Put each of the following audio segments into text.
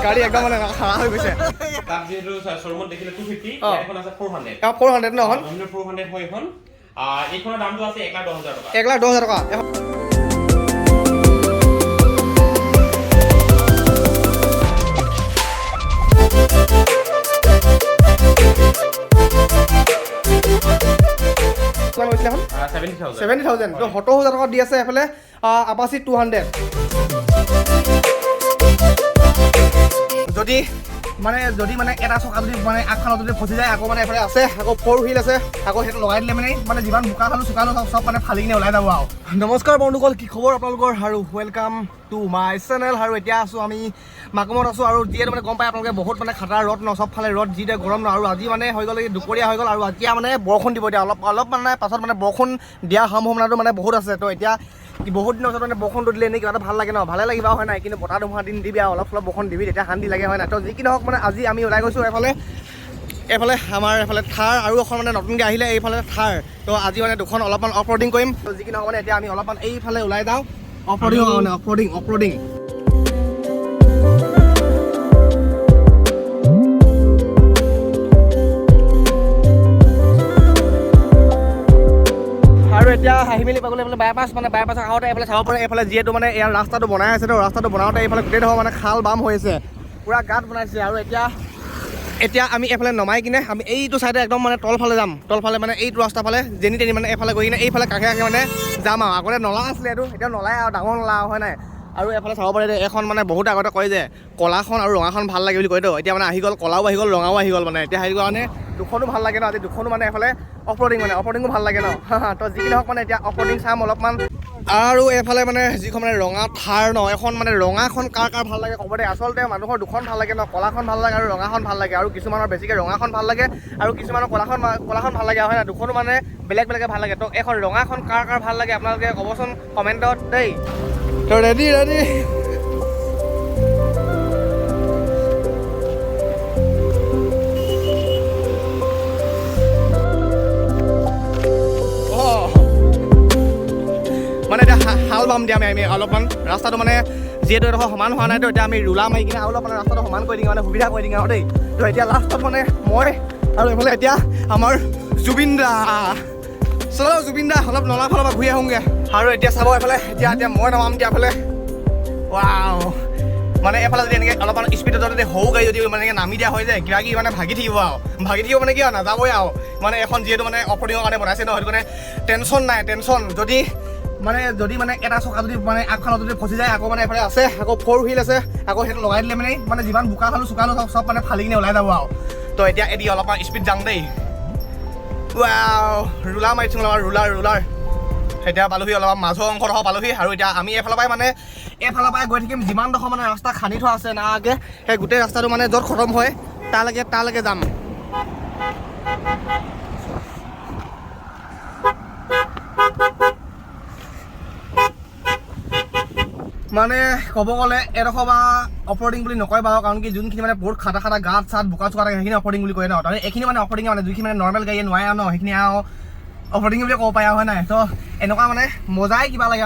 গাড়ী একদম মানে খাৰা হৈ গৈছে তাক যেহেতু শ্বৰুমত দেখিলে 250 এখন আছে 400 400 ন এখন 400 হয় এখন এইখনৰ দামটো আছে 1,10,000 টকা 1,10,000 টকা এখন 70,000 তো 70,000 টকা দি আছে এফালে আপাচি 200 যদি মানে এটা চকা যদি মানে আগখনত যদি ফচি যায় আকৌ মানে এফালে আছে আকৌ 4 হুইল আছে আকৌ সেইটো লগাই দিলে মানে যিমান বোকা খালো চুকালো চব মানে ফালি কিনে ওলাই যাব আৰু নমস্কাৰ বন্ধুসকল কি খবৰ আপোনালোকৰ আৰু ৱেলকাম টু মাই চেনেল আৰু এতিয়া আছোঁ আমি মাকুমত আছোঁ আৰু যিহেতু মানে গম পায় আপোনালোকে বহুত মানে খাটাৰ ৰ'দ ন চবফালে ৰ'দ যিটো গৰম ন আৰু আজি মানে হৈ গ'ল দুপৰীয়া হৈ গ'ল আৰু এতিয়া মানে বৰষুণ দিব এতিয়া অলপ মানে পাছত মানে বৰষুণ দিয়া সম্ভাৱনাটো মানে বহুত আছে তো এতিয়া বহুত দিনৰ পিছত মানে বৰষুণটো দিলে এনেই কিবা এটা ভাল লাগে ন ভালে লাগিব হয় নাই কিন্তু বতাহ ধুমুহা দিন দিবি আৰু অলপ বৰষুণ দিবি তেতিয়া শান্তি লাগে হয় নাই তো যি কি নহওক মানে আজি আমি ওলাই গৈছোঁ এইফালে আমাৰ এইফালে থাৰ আৰু এখন মানে নতুনকৈ আহিলে এইফালে থাৰ তো আজি মানে দুখন অলপমান অফ ৰ'ডিং কৰিম তো যি কি নহওক মানে এতিয়া আমি অলপমান এইফালে ওলাই যাওঁ অফ ৰ'ডিং আৰু এতিয়া আহি মেলি পাবলৈ এইফালে বাইপাছৰ আগতে এইফালে চাব পাৰে এইফালে যিহেতু মানে ইয়াৰ ৰাস্তাটো বনাই আছে তো ৰাস্তাটো বনাওঁতে এইফালে গোটেই ধৰ মানে খাল বাম হৈ আছে পূৰা গাঁত বনাইছে আৰু এতিয়া আমি এইফালে নমাই কিনে আমি এইটো চাইডে একদম মানে তলফালে মানে এইটো ৰাস্তা ফালে যেনি তেনি মানে এইফালে গৈ কিনে এইফালে কাষে মানে যাম আৰু আগতে নলা আছিলে এইটো এতিয়া নলাই আৰু ডাঙৰ নলা হয় নাই আৰু এইফালে চাব পাৰে এখন মানে বহুত আগতে কয় যে ক'লাখন আৰু ৰঙাখন ভাল লাগে বুলি কয়তো এতিয়া মানে আহি গ'ল ক'লাও আহি গ'ল ৰঙাও আহি গ'ল মানে এতিয়া আহি গ'ল মানে দুখনো ভাল লাগে ন আজি দুখনো মানে এইফালে অফ ৰ'ডিঙো ভাল লাগে ন তো যি নহওক মানে এতিয়া অফ ৰ'ডিং চাম অলপমান আৰু এইফালে মানে যিখন মানে ৰঙা থাৰ ন এখন মানে ৰঙাখন কাৰ ভাল লাগে ক'ব দে আচলতে মানুহৰ দুখন ভাল লাগে ন ক'লাখন ভাল লাগে আৰু ৰঙাখন ভাল লাগে আৰু কিছুমানৰ বেছিকৈ ৰঙাখন ভাল লাগে আৰু কিছুমানৰ ক'লাখন ভাল লাগে হয় নাই দুখনো মানে বেলেগে ভাল লাগে তো এখন ৰঙাখন কাৰ ভাল লাগে আপোনালোকে ক'বচোন কমেণ্টত দেই তো ৰেডি মানে এতিয়া হাল বাম দিয়া আমি অলপমান ৰাস্তাটো মানে যিহেতু এডোখৰ সমান হোৱা নাই তো এতিয়া আমি ৰুলা মাৰি কিনে অলপ মানে ৰাস্তাটো সমান কৰি দিওঁ মানে সুবিধা কৰি দিওঁ আৰু দেই তো এতিয়া লাষ্টত মানে মই আৰু এইফালে এতিয়া আমাৰ জুবিন দা অলপ নলা ফালৰ পৰা ঘূৰি আহোঁগৈ আৰু এতিয়া চাব এইফালে এতিয়া মই নামাম দিয়া এইফালে ৱাও মানে এইফালে যদি এনেকৈ অলপমান স্পীডত যদি সৰু গাড়ী যদি মানে নামি দিয়া হৈ যায় কিবা কি মানে ভাগি থাকিব মানে কি আৰু নাযাবই আৰু মানে এখন যিহেতু মানে অফ ৰ'ডিঙৰ কাৰণে বনাইছে ন সেইটো কাৰণে টেনশ্যন যদি মানে এটা চকা যদি মানে আগখনত যদি ফচি যায় আকৌ মানে এইফালে আছে আকৌ 4 হুইল আছে আকৌ সেইটো লগাই দিলে মানে যিমান বোকা খালো চুকালো চব মানে ফালি কিনে ওলাই যাব আৰু তো এতিয়া এদি অলপমান স্পীড যাওঁ দেই ৰুলাৰ মাৰিছোঁ ৰুলাৰ এতিয়া পালোহি অলপ মাজৰ অংশডোখৰ পালোহি আৰু এতিয়া আমি এইফালৰ পৰাই গৈ থাকিম যিমানডোখৰ মানে ৰাস্তা খান্দি থোৱা আছে নাগে সেই গোটেই ৰাস্তাটো মানে য'ত খতম হয় তালৈকে যাম মানে ক'ব গ'লে এডোখৰ বা অফ ৰ'ডিং বুলি নকয় বাৰু কাৰণ কি যোনখিনি মানে বহুত খাটা গাঁত চাত বোকা চোকা থাকে সেইখিনি অফ ৰ'ডিং বুলি কয় ন তাৰমানে এইখিনি মানে অফ ৰ'ডিং মানে যোনখিনি মানে নৰ্মেল গাড়ীয়ে নোৱাৰে ন সেইখিনি আৰু অফ ৰ'ডিং বুলি ক'ব পাৰে হয় নাই তো এনেকুৱা মানে মজাই কিবা লাগে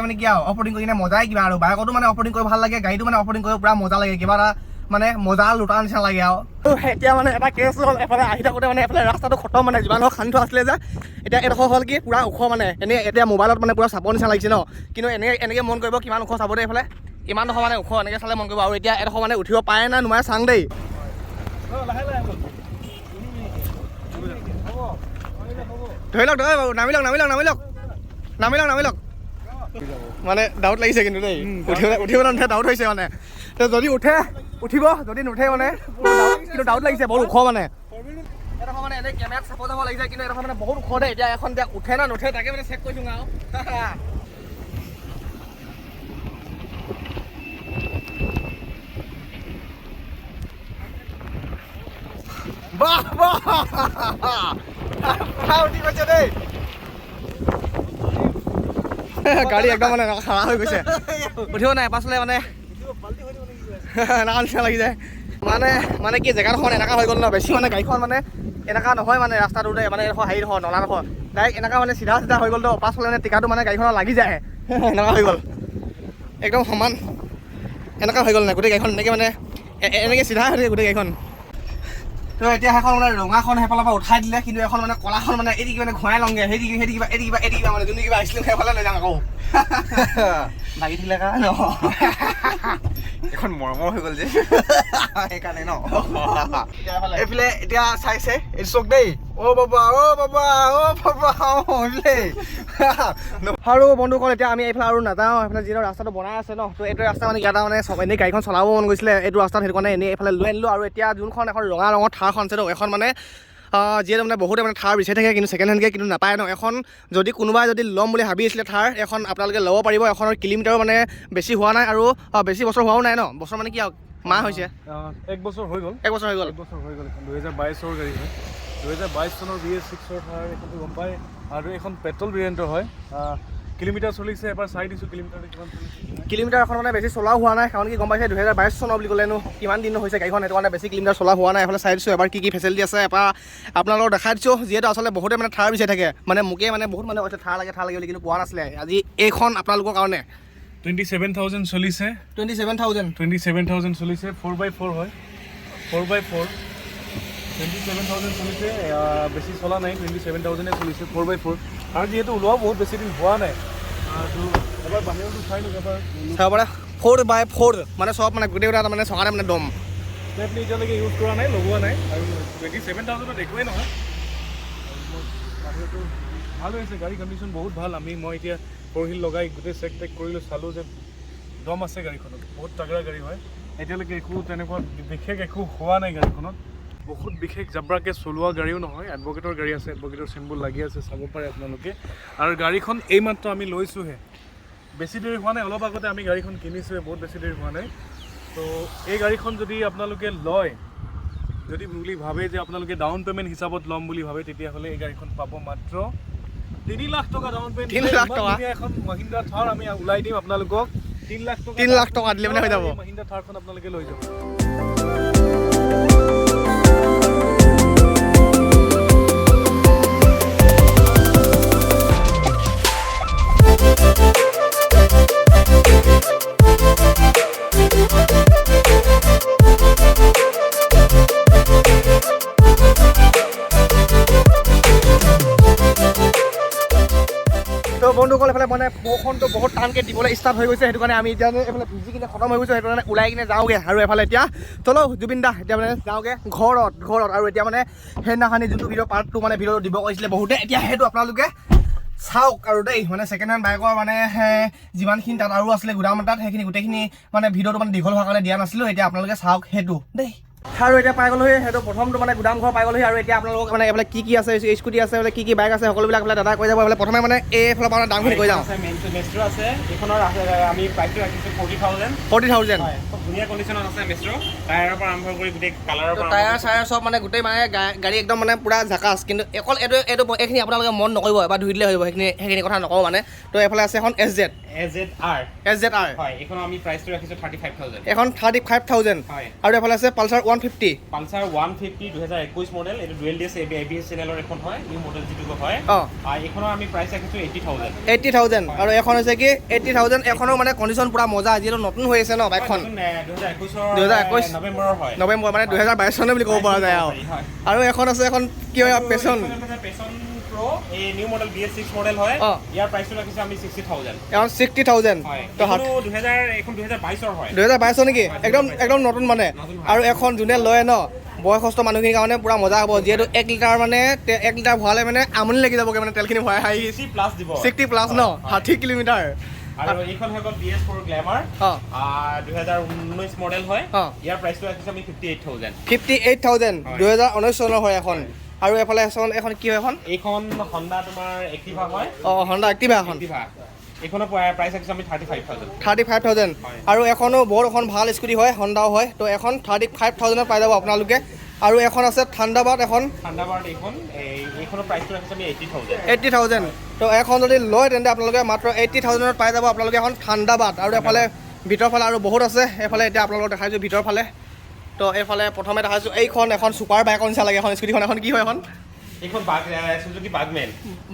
মানে কি আৰু অফ ৰ'ডিং কৰি কিনে মজাই কিবা আৰু বাইকতো মানে অফ ৰ'ডিং কৰি ভাল লাগে গাড়ীটো মানে অফ ৰ'ডিং কৰি পুৰা মজা লাগে কিবা এটা মানে মজা লুটাৰ নিচিনা লাগে আৰু এতিয়া মানে এটা কেছ হ'ল এফালে আহি থাকোঁতে মানে এফালে ৰাস্তাটো খতম মানে যিমান হওক খান্দি থোৱা আছিলে যে এতিয়া এডোখৰ হ'ল কি পুৰা ওখ মানে এতিয়া মোবাইলত মানে পুৰা চাপৰ নিচিনা লাগিছে ন কিন্তু এনেকৈ মন কৰিব কিমান ওখ চাব দেই এইফালে ইমানডোখৰ মানে ওখ এনেকৈ চালে মন কৰিব আৰু এতিয়া এডোখৰ মানে উঠিব পাৰে না নোৱাৰে চাং দেই ধৰি লওক নামি লওক মানে ডাউট লাগিছে কিন্তু দেই উঠিবলৈ নুঠে ডাউট হৈছে মানে তো যদি উঠিব যদি নুঠে মানে কিন্তু ডাউট লাগিছে বহুত ওখ মানে এডোখৰ মানে এনেই কেমেৰাত চাব যাব লাগিছে কিন্তু এডোখৰ মানে বহুত ওখ দেই এতিয়া এখন এতিয়া উঠে না নুঠে তাকে মানে চেক কৰিছোঁ আৰু উঠি গৈছে দেই গাড়ী একদম মানে খাৰা হৈ গৈছে উঠিব নাই পাছলৈ মানে এনেকুৱা নিচিনা লাগি যায় মানে কি জেগাডোখৰ এনেকুৱা হৈ গ'ল ন বেছি মানে গাড়ীখন মানে এনেকুৱা নহয় মানে ৰাস্তাটোতে মানে এডোখৰ হেৰি নহয় নলাডোখৰ ডাইৰেক্ট এনেকুৱা মানে চিধা হৈ গ'ল তো পাছফালে মানে টিকাটো মানে গাড়ীখনত লাগি যায় এনেকুৱা হৈ গ'ল একদম সমান এনেকুৱা হৈ গ'ল নাই গোটেই গাড়ীখন এনেকৈ মানে এনেকৈ চিধা হৈ থাকে গোটেই গাড়ীখন তো এতিয়া সেইখন মানে ৰঙাখন সেইফালৰ পৰা উঠাই দিলে কিন্তু এখন মানে কলাখন মানে এদিকে মানে ঘূৰাই লওঁগৈ সেইদিকে কিবা মানে যোনটো কিবা আহিছিলোঁ সেইফালে লৈ যাওঁ আকৌ লাগি থাকিলে কাৰণে ন এখন মৰমৰ হৈ গ'ল যে সেইকাৰণে ন এইফালে এতিয়া চাইছে এইটো চক দেই আৰু বন্ধুসকল এতিয়া আমি এইফালে আৰু নাযাওঁ এইফালে যিটো ৰাস্তাটো বনাই আছে ন তো এইটো ৰাস্তা মানে ইয়াত মানে এনেই গাড়ীখন চলাব মন গৈছিলে এইটো ৰাস্তাত সেইটো কাৰণে এনেই এইফালে লৈ আনিলোঁ আৰু এতিয়া যোনখন এখন ৰঙা ৰঙৰ থাৰখন আছে ন এখন মানে যিহেতু মানে বহুতে মানে থাৰ বিচাৰি থাকে কিন্তু ছেকেণ্ড হেণ্ডকৈ কিন্তু নাপায় ন এখন যদি কোনোবাই যদি ল'ম বুলি ভাবি আছিলে থাৰ এখন আপোনালোকে ল'ব পাৰিব এখনৰ কিলোমিটাৰো মানে বেছি হোৱা নাই আৰু বেছি বছৰ হোৱাও নাই ন বছৰ মানে কি মাহ হৈছে 1 বছৰ হৈ গ'ল 1 বছৰ হৈ গ'ল 2022 গাড়ী হয় 2022 চনৰ BS6 থাৰ এইখনটো গম পায় আৰু এখন পেট্ৰল ভেৰিয়েণ্টৰ হয় কিলোমিটাৰ চলিছে এবাৰ চাই দিছোঁ কিলোমিটাৰ কিমান চলিছে কিলোমিটাৰ এখন মানে বেছি চলাও হোৱা নাই কাৰণ কি গম পাইছে 2022 চনৰ বুলি ক'লেনো কিমান দিন হৈছে গাড়ীখন সেইটো কাৰণে বেছি কিলোমিটাৰ চলা হোৱা নাই এইফালে চাই দিছোঁ এবাৰ কি ফেচিলিটি আছে এবাৰ আপোনালোকক দেখাই দিছোঁ যিহেতু আচলতে বহুতে মানে থাৰ বিচাৰি থাকে মানে মোকে মানে বহুত মানে কৈছে থাৰ লাগে বুলি কিন্তু পোৱা নাছিলে আজি এইখন আপোনালোকৰ কাৰণে 27,000 চলিছে 27,000 চলিছে 4x4 হয় 4x4 27,000 চলিছে বেছি চলা নাই 27,000 চলিছে 4x4 আৰু যিহেতু ওলোৱা বহুত বেছি দিন হোৱা নাই আৰু এবাৰ বাহিৰতো চাই লওক এবাৰ চাব পাৰে 4x4 মানে চব মানে গোটেইকেইটা মানে চকাতে মানে দম আপুনি এতিয়ালৈকে ইউজ কৰা নাই লগোৱা নাই আৰু 27,000ত একোৱেই নহয় বাহিৰতো ভাল হৈছে গাড়ী কণ্ডিশ্যন বহুত ভাল মই এতিয়া পৰহিল লগাই গোটেই চেক টেক কৰিলোঁ চালোঁ যে দম আছে গাড়ীখনত বহুত তাগৰা গাড়ী হয় এতিয়ালৈকে একো তেনেকুৱা বিশেষ একো হোৱা নাই গাড়ীখনত বহুত বিশেষ জাব্ৰাকৈ চলোৱা গাড়ীও নহয় এডভকেটৰ গাড়ী আছে এডভকেটৰ চিম্বল লাগি আছে চাব পাৰে আপোনালোকে আৰু গাড়ীখন এইমাত্ৰ আমি লৈছোঁহে বেছি দেৰি হোৱা নাই অলপ আগতে আমি গাড়ীখন কিনিছোঁহে বহুত বেছি দেৰি হোৱা নাই তো এই গাড়ীখন যদি আপোনালোকে লয় যদি বুলি ভাবে যে আপোনালোকে ডাউন পে'মেণ্ট হিচাপত ল'ম বুলি ভাবে তেতিয়াহ'লে এই গাড়ীখন পাব মাত্ৰ 3 লাখ টকা ডাউন পে'মেণ্ট 3 লাখ টকা এখন মহিন্দ্ৰা থাৰ আমি ওলাই দিম আপোনালোকক 3 লাখ টকা দিলে মানে হৈ যাব মহিন্দ্ৰা থাৰখন আপোনালোকে লৈ যাব তো বন্ধুসকল এইফালে মানে বৰষুণটো বহুত টানকৈ দিবলৈ ষ্টাৰ্ট হৈ গৈছে সেইটো কাৰণে আমি এতিয়া এইফালে ভিজি কিনে খতম হৈ গৈছে সেইটো কাৰণে ওলাই কিনে যাওঁগৈ আৰু এইফালে এতিয়া চলো জুবিন দা এতিয়া মানে যাওঁগৈ ঘৰত আৰু এতিয়া মানে সেইদিনাখনি যোনটো ভিডিঅ' পাৰ্টটো মানে ভিডিঅ' দিব কৈছিলে বহুতে এতিয়া সেইটো আপোনালোকে চাওক আৰু দেই মানে ছেকেণ্ড হেণ্ড বাইকৰ মানে যিমানখিনি তাত আৰু আছিলে গুদাম তাত সেইখিনি গোটেইখিনি মানে ভিডিঅ'টো মানে দীঘল হোৱাৰ কাৰণে দিয়া নাছিলোঁ এতিয়া আপোনালোকে চাওক সেইটো দেই আৰু এতিয়া পাই গ'লোহি সেইটো প্ৰথমটো মানে গুদাম ঘৰ পাই গ'লোহি আৰু এতিয়া আপোনালোকক মানে এইফালে কি আছে স্কুটি আছে এইফালে কি বাইক আছে সকলোবিলাক এইফালে দাদা কৈ যাব এইফালে প্ৰথমে মানে এইফালৰ পৰা দামখিনি কৈ যাওঁ মেষ্ট্ৰ আছে এইখনৰ আমি প্ৰাইচটো ৰাখিছোঁ 40,000 খুব ধুনীয়া কণ্ডিশ্যনত আছে মেষ্ট্ৰ টায়াৰৰ পৰা আৰম্ভ কৰি গোটেই কালাৰৰ পৰা টায়াৰ চায়াৰ চব মানে গোটেই মানে গাড়ী একদম মানে পুৰা ঝাকাছ কিন্তু অকল এইটো এইখিনি আপোনালোকে মন নকৰিব এবাৰ ধুই দিলে হৈ যাব সেইখিনি কথা নকওঁ মানে তো এইফালে আছে এখন SZR হয় এইখনৰ আমি প্ৰাইচটো ৰাখিছোঁ 35,000 এখন 35,000 হয় আৰু এইফালে আছে পালচাৰ 150 2021 মডেল এইটো ডুৱেল ডিএছ ABS চেনেলৰ এখন হয় নিউ মডেল যিটো হয় এইখনৰ আমি প্ৰাইচ ৰাখিছোঁ 80,000 আৰু এখন হৈছে কি 80,000 এখনো মানে কণ্ডিশ্যন পুৰা মজা যিহেতু নতুন হৈ আছে ন বাইকখন 2021 নৱেম্বৰ মানে 2022 চনে বুলি ক'ব পৰা যায় আৰু এখন আছে এখন কি হয় পেছন Pro এই নিউ মডেল BS6 মডেল হয় ইয়াৰ প্ৰাইচটো ৰাখিছো আমি 60,000 এখন 60,000 তো 2022 হয় 2022 নেকি একদম নতুন মানে আৰু এখন যোনে লয় ন বয়সস্থ মানুহখিনিৰ কাৰণে পুৰা মজা হ'ব যিহেতু 1 লিটাৰ মানে 1 লিটাৰ ভৰালে মানে আমনি লাগি যাবগৈ মানে তেলখিনি ভৰাই 60 প্লাছ ন 60 কিলোমিটাৰ আৰু এইখন হৈ গ'ল BS4 গ্ল্যামাৰ 2019 মডেল হয় ইয়াৰ প্ৰাইচটো ৰাখিছো আমি 58,000 2019 চনৰ হয় এখন আৰু এফালে এখন কি হয় এইখন হন্ডা তোমাৰ এক্টিভা হয় হন্ডা এক্টিভা এখন এইখনৰ প্ৰাইচ ৰাখিছো আমি 35,000 আৰু এখনো বহুত এখন ভাল স্কুটি হয় হন্ডাও হয় তো এখন 35,000 পাই যাব আপোনালোকে আৰু এখন আছে থাণ্ডাৰবাৰ্ড এইখনৰ প্ৰাইচটো ৰাখিছো আমি 80,000 তো এখন যদি লয় তেন্তে আপোনালোকে মাত্ৰ 80,000 পাই যাব আপোনালোকে এখন থাণ্ডাৰবাৰ্ড আৰু এফালে ভিতৰ ফালে আৰু বহুত আছে এফালে এতিয়া আপোনালোকক দেখাইছোঁ ভিতৰ ফালে তো এইফালে প্ৰথমে দেখাইছোঁ এইখন এখন ছুপাৰ বাইকৰ নিচিনা লাগে এখন স্কুটিখন এখন কি হয় এখন এইখন সুজুকি বাগমেন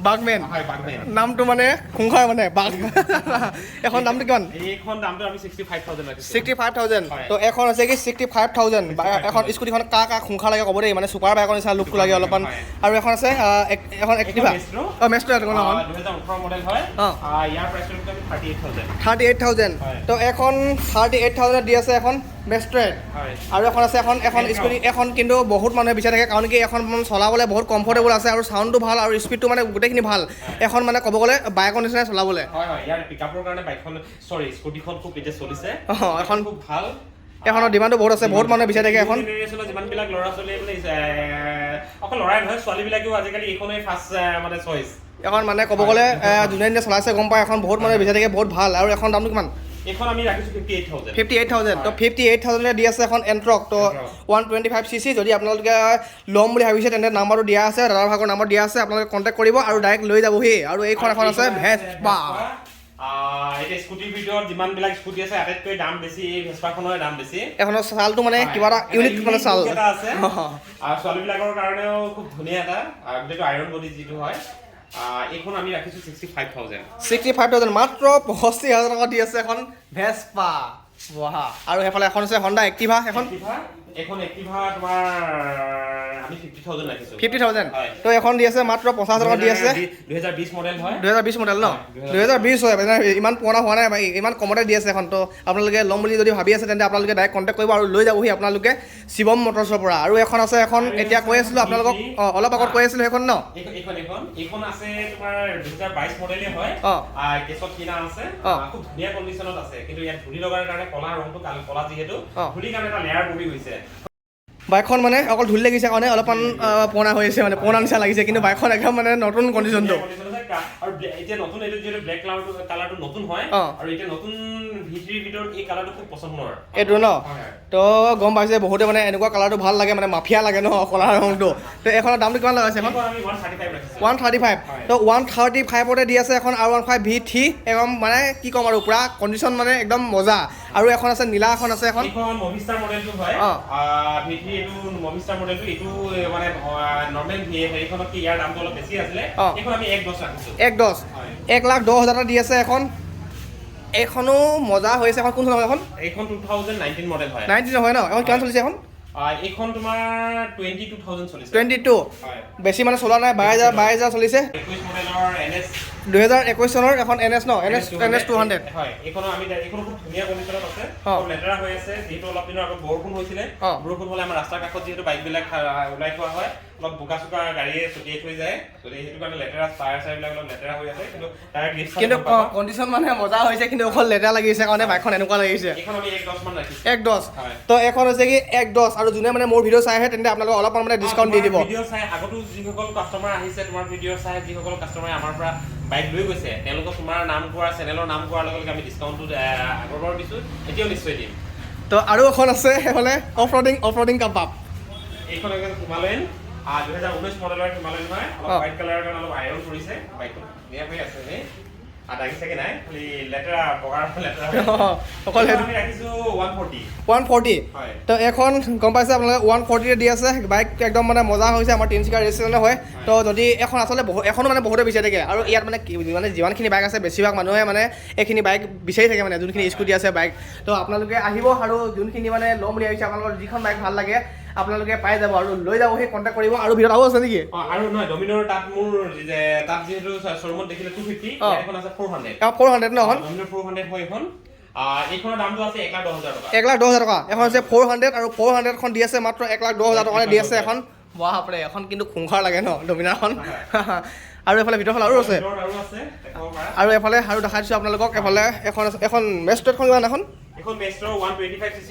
বাগমেন হয় বাগমেন নামটো মানে খুংখাৰ মানে বাগ এখন দামটো কিমান এইখন দামটো আমি 65000 ৰাখিছো 65000 তো এখন আছে কি 65000 এখন স্কুটিখন কা খুংখাৰ লাগে ক'ব দেই মানে ছুপাৰ বাইকৰ নিচিনা লুকটো লাগে অলপমান আৰু এখন আছে এখন এক্টিভা মেষ্ট্ৰ এখন 2018 মডেল হয় ইয়াৰ প্ৰাইচটো আমি 38000 তো এখন 38000 দি আছে এখন মেষ্ট্ৰেট আৰু এখন আছে এখন স্কুটি এখন কিন্তু বহুত মানুহে বিচাৰি থাকে কাৰণ কি এখন চলাবলৈ বহুত কমফৰ্টেবল আছে আৰু চাউণ্ডটো ভাল আৰু স্পীডটো মানে গোটেইখিনি ভাল এখন মানে ক'ব গ'লে বাইকৰ নিচিনা চলাবলৈ ইয়াৰ পিকআপৰ কাৰণে বাইকখন স্কুটিখন খুব এতিয়া চলিছে এখন খুব ভাল এখনৰ ডিমাণ্ডো বহুত আছে বহুত মানুহে বিচাৰি থাকে এখন যিমানবিলাক ল'ৰা ছোৱালী মানে অকল ল'ৰাই নহয় ছোৱালীবিলাকেও আজিকালি এইখনেই ফাৰ্ষ্ট মানে চইচ এখন মানে ক'ব গ'লে যোনে যোনে চলাইছে গম পায় এখন বহুত মানুহে বিচাৰি থাকে বহুত ভাল আৰু এখন দামটো কিমান এইখন আমি ৰাখিছোঁ 58000 তো 58000 দি আছে এখন এণ্ট্ৰক তো 125cc যদি আপোনালোকে ল'ম বুলি ভাবিছে তেন্তে নাম্বাৰটো দিয়া আছে দাদাৰ ভাগৰ নাম্বাৰ দিয়া আছে আপোনালোকে কণ্টেক্ট কৰিব আৰু ডাইৰেক্ট লৈ যাবহি আৰু এইখন এখন আছে ভেস্পা এতিয়া স্কুটিৰ ভিতৰত যিমানবিলাক স্কুটি আছে আটাইতকৈ দাম বেছি এই ভেস্পাখনৰ দাম বেছি এখনৰ চালটো মানে কিবা এটা ইউনিক মানে চাল এটা আছে আৰু ছোৱালীবিলাকৰ কাৰণেও খুব ধুনীয়া এটা গোটেইটো আইৰণ বডি যিটো হয় এইখন আমি ৰাখিছোঁ 65000 মাত্ৰ 85000 টকা দি আছে এখন ভেস্পা ৱাহ আৰু সেইফালে এখন আছে হণ্ডা এক্টিভা এখন এক্টিভা তোমাৰ আমি 50000 ৰাখিছোঁ 50000 তো এখন দি আছে মাত্ৰ 50000 টকা দি আছে 2020 মডেল হয় 2020 মডেল ন 2020 হয় মানে ইমান পুৰণা হোৱা নাই ভাই ইমান কমতে দি আছে এখন তো আপোনালোকে ল'ম বুলি যদি ভাবি আছে তেন্তে আপোনালোকে ডাইৰেক্ট কণ্টেক্ট কৰিব আৰু লৈ যাবহি আপোনালোকে শিৱম মটৰ্ছৰ পৰা আৰু এখন আছে এখন এতিয়া কৈ আছিলোঁ আপোনালোকক অলপ আগত কৈ আছিলোঁ সেইখন ন এইখন আছে তোমাৰ 2022 মডেলে হয় কেছত কিনা আছে খুব ধুনীয়া কণ্ডিশ্যনত আছে কিন্তু ইয়াত ধূলি লগাৰ কাৰণে কলা ৰংটো কলা যিহেতু ধূলিৰ কাৰণে এটা লেয়াৰ বহি গৈছে বাইকখন মানে অকল ধূলি লাগিছে কাৰণে অলপমান পুৰণা হৈ আছে মানে পুৰণা নিচিনা লাগিছে কিন্তু বাইকখন একদম মানে নতুন কণ্ডিশ্যনটো আৰু এতিয়া নতুন এইটো যিহেতু ব্লেক কালাৰটো নতুন হয় আৰু এতিয়া নতুন ভিতৰিৰ ভিতৰত এই কালাৰটো খুব পচন্দৰ এইটো ন তো গম পাইছে বহুতে মানে এনেকুৱা কালাৰটো ভাল লাগে মানে মাফিয়া লাগে ন কলা ৰংটো তো এইখনৰ দামটো কিমান লগাইছে এখন 135 তো 135তে দি আছে এখন R15 V3 একদম মানে কি ক'ম আৰু পুৰা কণ্ডিশ্যন মানে একদম মজা আৰু এখন আছে নীলা এখন আছে এখন মভিষ্টাৰ মডেলটো হয় V3 এইটো মভিষ্টাৰ মডেলটো এইটো মানে নৰ্মেল হেৰিখনত কি ইয়াৰ দামটো অলপ বেছি আছিলে এইখন আমি 110 ৰাখিছোঁ 1,10,000 দি আছে এখন এইখনো মজা হৈছে এখন কোনখন এখন এইখন 2019 মডেল হয় 19 হয় ন এখন কিমান চলিছে এখন এইখন তোমাৰ 22000 চলিছে 22 বেছি মানে চলা নাই 22000 চলিছে 21 মডেলৰ NS 2021 চনৰ এখন NS ন NS 200 হয় এইখন আমি এইখন খুব ধুনীয়া কণ্ডিশ্যনত আছে লেতেৰা হৈ আছে যেহেতু অলপ দিনৰ আগত বৰষুণ হৈছিলে বৰষুণ হ'লে আমাৰ ৰাস্তাৰ কাষত যিহেতু বাইকবিলাক ওলাই থোৱা হয় অলপ বোকা চোকা গাড়ীয়ে ছটিয়াই থৈ যায় যদি সেইটো কাৰণে লেতেৰা টায়াৰবিলাক অলপ লেতেৰা হৈ আছে কিন্তু টায়াৰ গ্ৰিপ কিন্তু কণ্ডিশ্যন মানে মজা হৈছে কিন্তু অকল লেতেৰা লাগিছে কাৰণে বাইকখন এনেকুৱা লাগিছে এইখন আমি 110 মান ৰাখিছোঁ 110 তো এখন হৈছে কি 110 আৰু যোনে মানে মোৰ ভিডিঅ' চাই আহে তেন্তে আপোনালোকক অলপমান মানে ডিছকাউণ্ট দি দিব ভিডিঅ' চাই আগতো যিসকল কাষ্টমাৰ আহিছে তোমাৰ ভিডিঅ' চাই যিসকল কাষ্টমাৰে আমাৰ পৰা বাইক লৈ গৈছে তেওঁলোকক তোমাৰ নাম কোৱা চেনেলৰ নাম কোৱাৰ লগে লগে আমি ডিছকাউণ্টটো আগৰবাৰ দিছোঁ এতিয়াও নিশ্চয় দিম তো আৰু এখন আছে সেইফালে অফ ৰডিং কাবাব এইখন হিমালয়ান 2019 মডেলৰ হিমালয়ান হয় অলপ হোৱাইট কালাৰৰ কাৰণে অলপ আইৰণ কৰিছে বাইকটো ধুনীয়া হৈ আছে নে দাগি চাগে নাই খালি লেতেৰা বগাৰ লেতেৰা অকল আমি ৰাখিছোঁ 140 তো এখন গম পাইছে আপোনালোকে 140 দি আছে বাইক একদম মানে মজা হৈছে আমাৰ তিনিচুকীয়া ৰেজিষ্ট্ৰেশ্যনে হয় তো যদি এখন আচলতে এখনো মানে বহুতে বিচাৰি থাকে আৰু ইয়াত মানে যিমানখিনি বাইক আছে বেছিভাগ মানুহে মানে এইখিনি বাইক বিচাৰি থাকে মানে যোনখিনি স্কুটি আছে বাইক তো আপোনালোকে আহিব আৰু যোনখিনি মানে ল'ম বুলি ভাবিছে আপোনালোকৰ যিখন বাইক ভাল লাগে আপোনালোকে পাই যাব আৰু লৈ যাব সেই কণ্টেক্ট কৰিব আৰু ভিডিঅ'ত আৰু আছে নেকি আৰু নহয় ডমিনৰ তাত মোৰ তাত যিহেতু শ্ব'ৰুমত দেখিলে 250 এখন আছে 400 ন এখন ডমিনৰ 400 হয় এখন এইখনৰ দামটো আছে 1,10,000 টকা 1,10,000 টকা এখন আছে 400 আৰু 400 খন দি আছে মাত্ৰ 1,10,000 টকাৰে দি আছে এখন বাপৰে এখন কিন্তু খুংখাৰ লাগে ন ডমিনাৰখন আৰু এফালে ভিতৰফালে আৰু আছে আৰু এফালে আৰু দেখাই দিছোঁ আপোনালোকক এফালে এখন মেষ্ট্ৰেটখন কিমান এখন এখন মেষ্ট্ৰ 125cc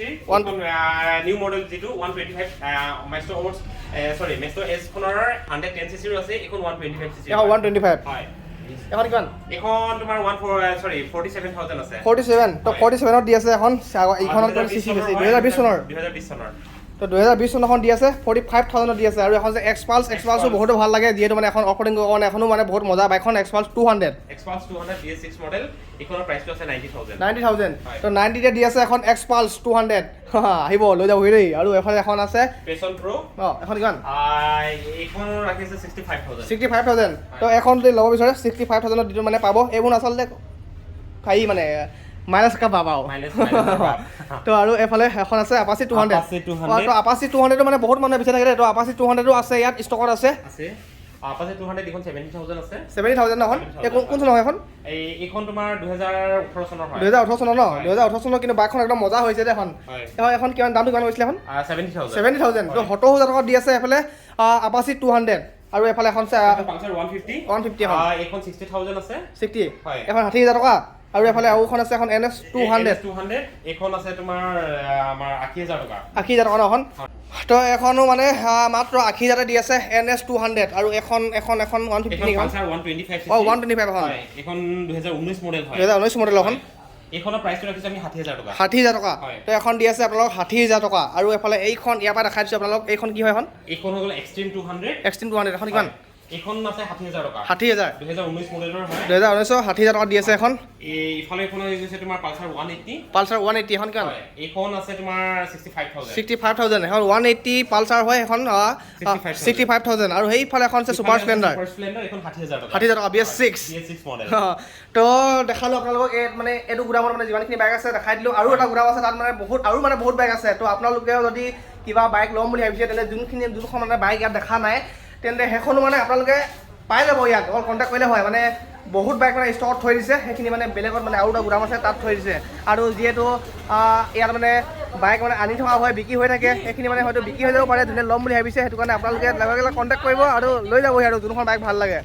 নিউ মডেল যিটো 125 মেষ্ট্ৰ এছ খনৰ 110cc আছে এখন 125cc এখন 125 হয় এখন কিমান এখন তোমাৰ 47,000 আছে 47 তো 47ত দি আছে এখন এইখনত কিমান চিচি বেছি 2020 চনৰ তো 2020 চন এখন দি আছে 45,000 দি আছে আৰু এখন যে এক্সপালছো বহুতো ভাল লাগে যিহেতু মানে এখন অফ-ৰডিং কৰিব কাৰণে এখনো মানে বহুত মজা বাইকখন এক্সপালছ 200 এক্সপালছ 200 BS6 মডেল এইখনৰ প্ৰাইচটো আছে 90,000 তো 90 তে দি আছে এখন এক্সপালছ 200 আহিব লৈ যাব দেই আৰু এফালে এখন আছে পেছন প্ৰ এখন কিমান এইখনৰ ৰাখিছে 65,000 65,000 তো এখন যদি ল'ব বিচাৰে 65,000 দিটো মানে পাব এইবোৰ আচলতে খাই মানে মাইনাছ কা পাবাও তো আৰু এফালে এখন আছে আপাচি 200 তো আপাচি 200 মানে বহুত মানুহে বিচাৰি থাকে তো আপাচি 200 আছে ইয়াত ষ্টকত আছে আপাচি 200 এখন 70,000 আছে 70,000 নহয় কোন চনৰ এখন এইখন তোমাৰ 2018 চনৰ হয় 2018 চনৰ ন 2018 চনৰ কিন্তু বাইকখন একদম মজা হৈছে দে এখন এখন কিমান দামটো কিমান কৈছিলে এখন 70,000 তো 70,000 টকা দি আছে এফালে আপাচি 200 আৰু এফালে এখন পালচাৰ 150 এখন এইখন 60,000 আছে 60 এখন 60,000 টকা আৰু এফালে আৰু এখন আছে এখন NS 200 এইখন আছে তোমাৰ আমাৰ 80,000 টকা 80,000 টকা এখন তো এখনো মানে মাত্ৰ 80,000 দি আছে NS 200 আৰু এখন 150 এইখন পালচাৰ 125 125 এখন এইখন 2019 মডেল হয় 2019 মডেল এখন এইখনৰ প্ৰাইচটো ৰাখিছো আমি 60,000 টকা 60,000 টকা তো এখন দি আছে আপোনালোক 60,000 টকা আৰু এফালে এইখন ইয়াৰ পৰা দেখাই দিছোঁ আপোনালোক এইখন কি হয় এইখন হৈ গ'ল এক্সট্ৰিম 200 এক্সট্ৰিম 200 এখন কিমান এইখন আছে 60,000 টকা 60,000 2019 মডেলৰ হয় 2019 60,000 টকা দি আছে এখন এইফালে এখন হৈ গৈছে তোমাৰ পালচাৰ 180 পালচাৰ 180 এখন কিমান এইখন আছে তোমাৰ 65,000 65,000 এখন 180 পালচাৰ হয় এখন 65,000 আৰু সেইফালে এখন আছে ছুপাৰ স্প্লেণ্ডাৰ এইখন 60,000 টকা 60,000 টকা BS6 মডেল তো দেখালো আপোনালোকক মানে এইটো গুদামত মানে যিমানখিনি বাইক আছে দেখাই দিলোঁ আৰু এটা গুদাম আছে তাত মানে বহুত বাইক আছে তো আপোনালোকেও যদি কিবা বাইক ল'ম বুলি ভাবিছে তেন্তে যোনখন মানে বাইক ইয়াত দেখা নাই তেন্তে সেইখনো মানে আপোনালোকে পাই যাব ইয়াত অকল কণ্টেক্ট কৰিলে হয় মানে বহুত বাইক মানে ষ্টকত থৈ দিছে সেইখিনি মানে বেলেগত মানে আৰু এটা গুদাম আছে তাত থৈ দিছে আৰু যিহেতু ইয়াত মানে বাইক মানে আনি থকা হয় বিক্ৰী হৈ থাকে সেইখিনি মানে হয়তো বিক্ৰী হৈ যাব পাৰে যোনে ল'ম বুলি ভাবিছে সেইটো কাৰণে আপোনালোকে লগে লগে কণ্টেক্ট কৰিব আৰু লৈ যাবহি আৰু যোনখন বাইক ভাল লাগে